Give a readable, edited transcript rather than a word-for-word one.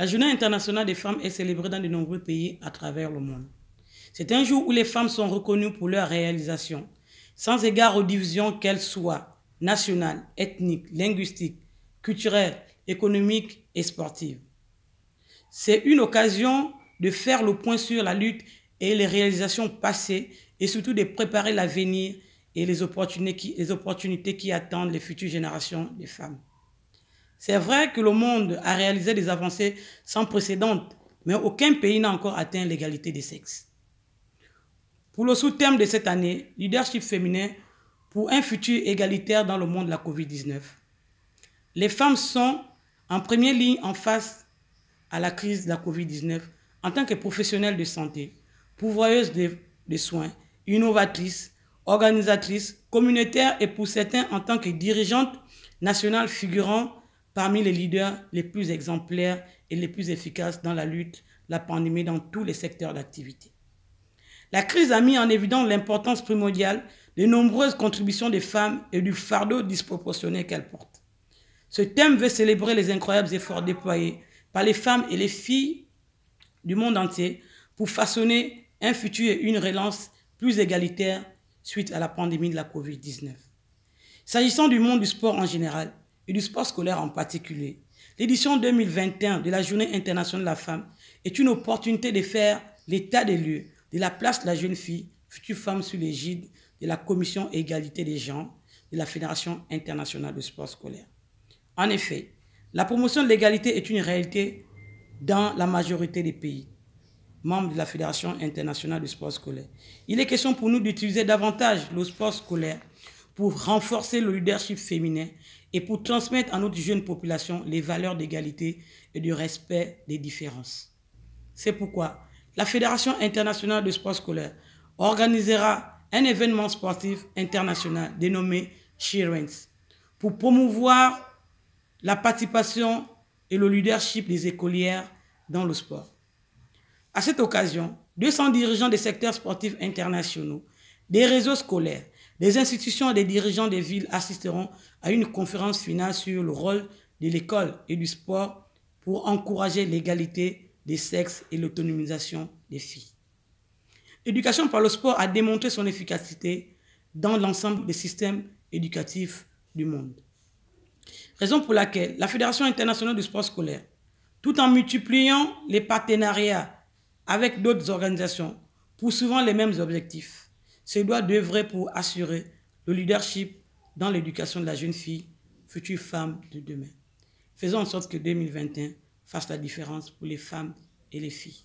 La Journée internationale des femmes est célébrée dans de nombreux pays à travers le monde. C'est un jour où les femmes sont reconnues pour leurs réalisations, sans égard aux divisions qu'elles soient nationales, ethniques, linguistiques, culturelles, économiques et sportives. C'est une occasion de faire le point sur la lutte et les réalisations passées et surtout de préparer l'avenir et les opportunités qui attendent les futures générations de femmes. C'est vrai que le monde a réalisé des avancées sans précédent, mais aucun pays n'a encore atteint l'égalité des sexes. Pour le sous-thème de cette année, leadership féminin pour un futur égalitaire dans le monde de la COVID-19. Les femmes sont en première ligne en face à la crise de la COVID-19 en tant que professionnelles de santé, pourvoyeuses de soins, innovatrices, organisatrices, communautaires et pour certains en tant que dirigeantes nationales figurant parmi les leaders les plus exemplaires et les plus efficaces dans la lutte de la pandémie dans tous les secteurs d'activité. La crise a mis en évidence l'importance primordiale des nombreuses contributions des femmes et du fardeau disproportionné qu'elles portent. Ce thème veut célébrer les incroyables efforts déployés par les femmes et les filles du monde entier pour façonner un futur et une relance plus égalitaire suite à la pandémie de la COVID-19. S'agissant du monde du sport en général et du sport scolaire en particulier, l'édition 2021 de la Journée internationale de la femme est une opportunité de faire l'état des lieux de la place de la jeune fille, future femme sous l'égide de la Commission égalité des genres de la Fédération internationale de sport scolaire. En effet, la promotion de l'égalité est une réalité dans la majorité des pays membres de la Fédération internationale de sport scolaire. Il est question pour nous d'utiliser davantage le sport scolaire pour renforcer le leadership féminin et pour transmettre à notre jeune population les valeurs d'égalité et du respect des différences. C'est pourquoi la Fédération internationale de sport scolaire organisera un événement sportif international dénommé She-Rings pour promouvoir la participation et le leadership des écolières dans le sport. À cette occasion, 200 dirigeants des secteurs sportifs internationaux, des réseaux scolaires, des institutions et des dirigeants des villes assisteront à une conférence finale sur le rôle de l'école et du sport pour encourager l'égalité des sexes et l'autonomisation des filles. L'éducation par le sport a démontré son efficacité dans l'ensemble des systèmes éducatifs du monde. Raison pour laquelle la Fédération internationale du sport scolaire, tout en multipliant les partenariats avec d'autres organisations, poursuivant les mêmes objectifs, se doit d'œuvrer pour assurer le leadership dans l'éducation de la jeune fille, future femme de demain. Faisons en sorte que 2021 fasse la différence pour les femmes et les filles.